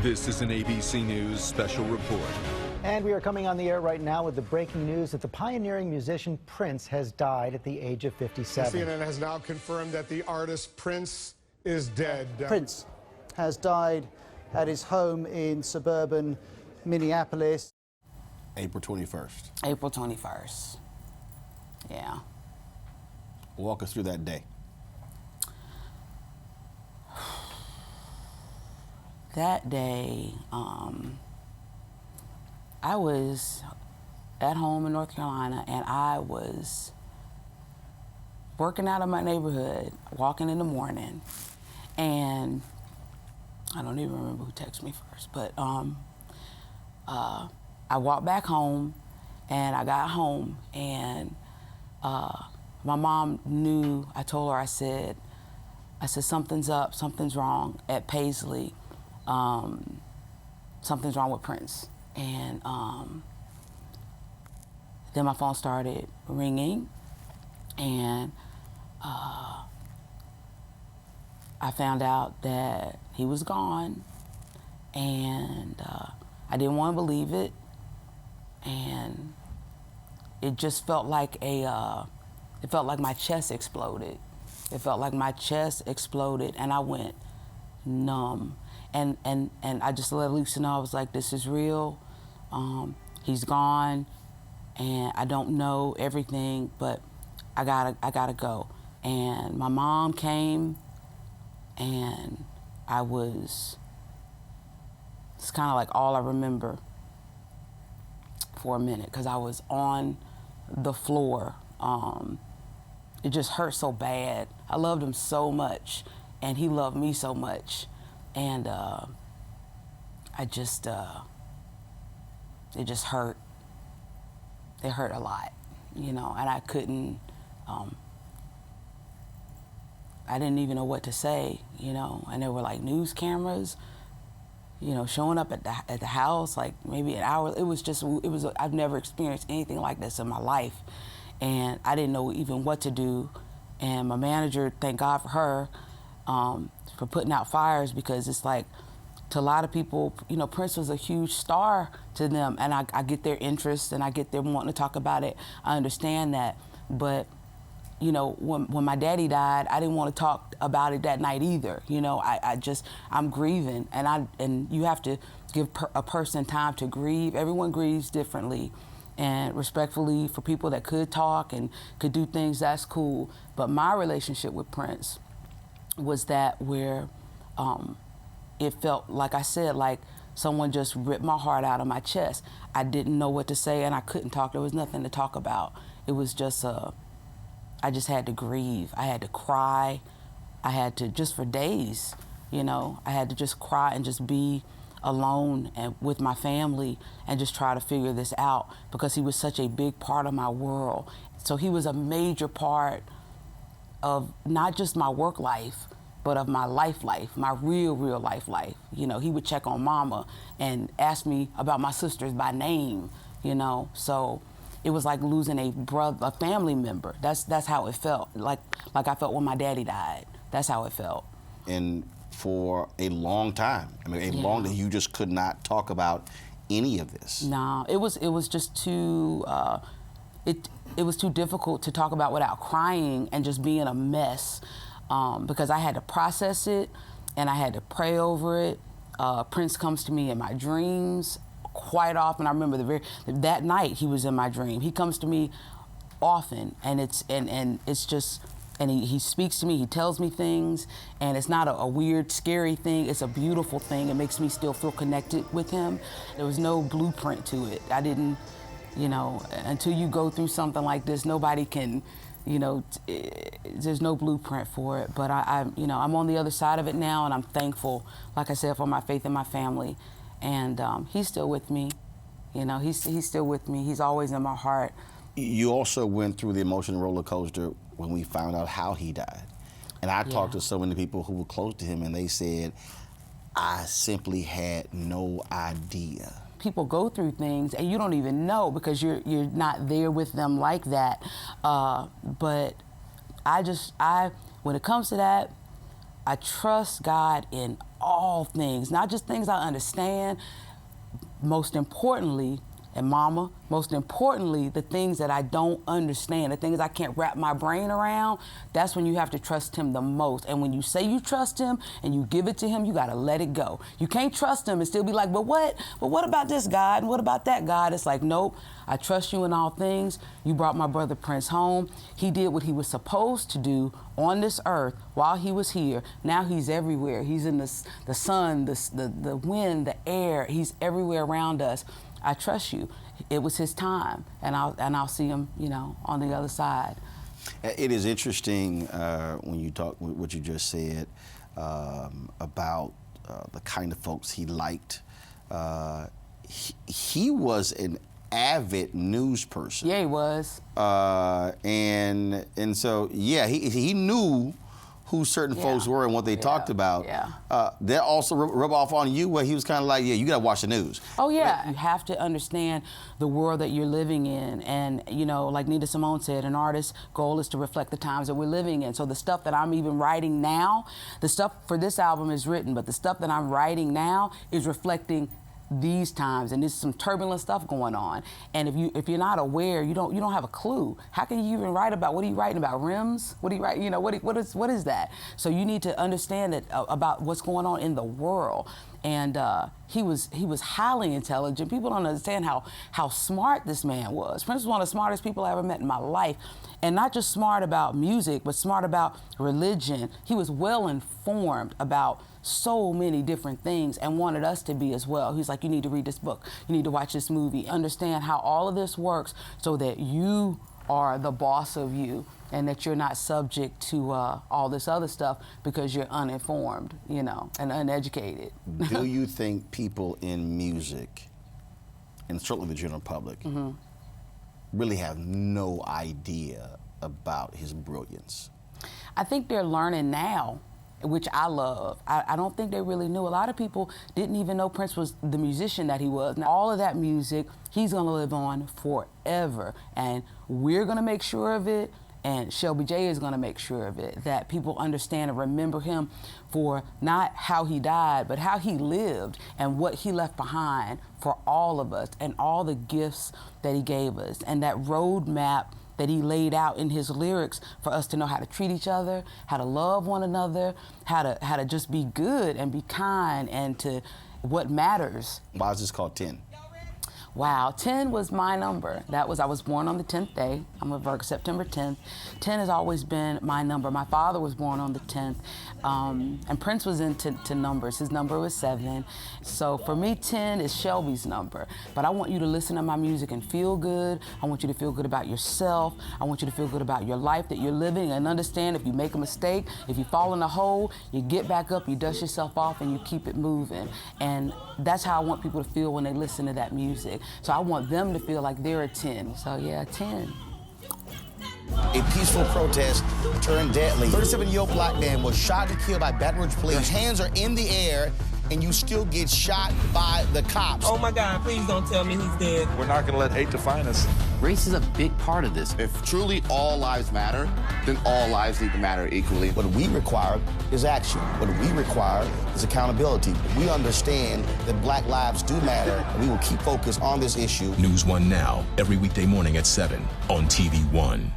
This is an ABC News special report. And we are coming on the air right now with the breaking news that the pioneering musician Prince has died at the age of 57. CNN has now confirmed that the artist Prince is dead. Prince has died at his home in suburban Minneapolis. April 21st. April 21st. Yeah. Walk us through that day. That day, I was at home in North Carolina, and I was working out of my neighborhood, walking in the morning, and I don't even remember who texted me first, but I walked back home, and I got home, and my mom knew. I told her, I said, something's up, something's wrong at Paisley. Something's wrong with Prince. And then my phone started ringing, and I found out that he was gone, and I didn't want to believe it, and it just felt like it felt like my chest exploded. It felt like my chest exploded, and I went numb. And I just let Lisa know. I was like, this is real. He's gone, and I don't know everything, but I gotta go. And my mom came, and it's kind of like all I remember for a minute, because I was on the floor. It just hurt so bad. I loved him so much, and he loved me so much. And it just hurt. It hurt a lot, you know, and I couldn't, I didn't even know what to say, you know, and there were like news cameras, you know, showing up at the house, like maybe an hour. I've never experienced anything like this in my life, and I didn't know even what to do. And my manager, thank God for her, for putting out fires, because it's like, to a lot of people, you know, Prince was a huge star to them, and I get their interest, and I get them wanting to talk about it. I understand that, but you know, when my daddy died, I didn't want to talk about it that night either. You know, I'm grieving, and you have to give a person time to grieve. Everyone grieves differently, and respectfully, for people that could talk and could do things, that's cool. But my relationship with Prince was that where it felt, like I said, like someone just ripped my heart out of my chest. I didn't know what to say, and I couldn't talk. There was nothing to talk about. It was just I just had to grieve. I had to cry. I had to, just for days, you know, I had to just cry and just be alone and with my family and just try to figure this out, because he was such a big part of my world. So he was a major part of not just my work life, but of my life, my real life. You know, he would check on mama and ask me about my sisters by name, you know. So it was like losing a family member. That's how it felt. Like I felt when my daddy died. That's how it felt. And for a long time, I mean, long that you just could not talk about any of this. No, it was just too. It was too difficult to talk about without crying and just being a mess, because I had to process it and I had to pray over it. Prince comes to me in my dreams quite often. I remember that night he was in my dream. He comes to me often, and it's just, and he speaks to me. He tells me things, and it's not a weird, scary thing. It's a beautiful thing. It makes me still feel connected with him. There was no blueprint to it. I didn't. You know, until you go through something like this, nobody can, you know, there's no blueprint for it. But you know, I'm on the other side of it now, and I'm thankful, like I said, for my faith in my family. And he's still with me. You know, he's still with me. He's always in my heart. You also went through the emotional roller coaster when we found out how he died. And I talked to so many people who were close to him, and they said, I simply had no idea. People go through things and you don't even know, because you're not there with them like that. But when it comes to that, I trust God in all things, not just things I understand. Most importantly, and mama, most importantly, the things that I don't understand, the things I can't wrap my brain around, that's when you have to trust him the most. And when you say you trust him and you give it to him, you gotta let it go. You can't trust him and still be like, but what about this God? And what about that God? It's like, nope, I trust you in all things. You brought my brother Prince home. He did what he was supposed to do on this earth while he was here. Now he's everywhere. He's in the sun, the wind, the air. He's everywhere around us. I trust you. It was his time, and I'll see him, you know, on the other side. It is interesting when you talk what you just said about the kind of folks he liked. He was an avid news person. Yeah, he was. And so yeah, he knew who certain folks were and what they talked about. Yeah. That also rub off on you, where he was kind of like, yeah, you gotta watch the news. Oh yeah, you have to understand the world that you're living in, and you know, like Nina Simone said, an artist's goal is to reflect the times that we're living in. So the stuff that I'm even writing now, the stuff for this album is written, but the stuff that I'm writing now is reflecting these times, and there's some turbulent stuff going on. And if you're not aware, you don't have a clue. How can you even write about, what are you writing about, rims? What are you writing, you know, what is that? So you need to understand that about what's going on in the world. And he was highly intelligent. People don't understand how smart this man was. Prince was one of the smartest people I ever met in my life. And not just smart about music, but smart about religion. He was well informed about so many different things and wanted us to be as well. He's like, you need to read this book, you need to watch this movie, understand how all of this works so that you are the boss of you and that you're not subject to all this other stuff because you're uninformed, you know, and uneducated. Do you think people in music, and certainly the general public, really have no idea about his brilliance? I think they're learning now, which I love. I don't think they really knew. A lot of people didn't even know Prince was the musician that he was. Now, all of that music, he's gonna live on forever. And we're gonna make sure of it, and Shelby J is gonna make sure of it, that people understand and remember him for not how he died, but how he lived and what he left behind for all of us and all the gifts that he gave us, and that roadmap that he laid out in his lyrics for us to know how to treat each other, how to love one another, how to just be good and be kind, and to what matters. Why is this called 10? Wow, 10 was my number. I was born on the 10th day. I'm a Virgo, September 10th. 10 has always been my number. My father was born on the 10th, and Prince was into numbers. His number was 7. So for me, 10 is Shelby's number. But I want you to listen to my music and feel good. I want you to feel good about yourself. I want you to feel good about your life that you're living, and understand if you make a mistake, if you fall in a hole, you get back up, you dust yourself off, and you keep it moving. And that's how I want people to feel when they listen to that music. So I want them to feel like they're a 10. So yeah, 10. A peaceful protest turned deadly. 37-year-old black man was shot and killed by Baton Rouge police. His hands are in the air, and you still get shot by the cops. Oh my God, please don't tell me he's dead. We're not going to let hate define us. Race is a big part of this. If truly all lives matter, then all lives need to matter equally. What we require is action. What we require is accountability. We understand that black lives do matter, and we will keep focused on this issue. NewsOne Now, every weekday morning at 7 on TV1.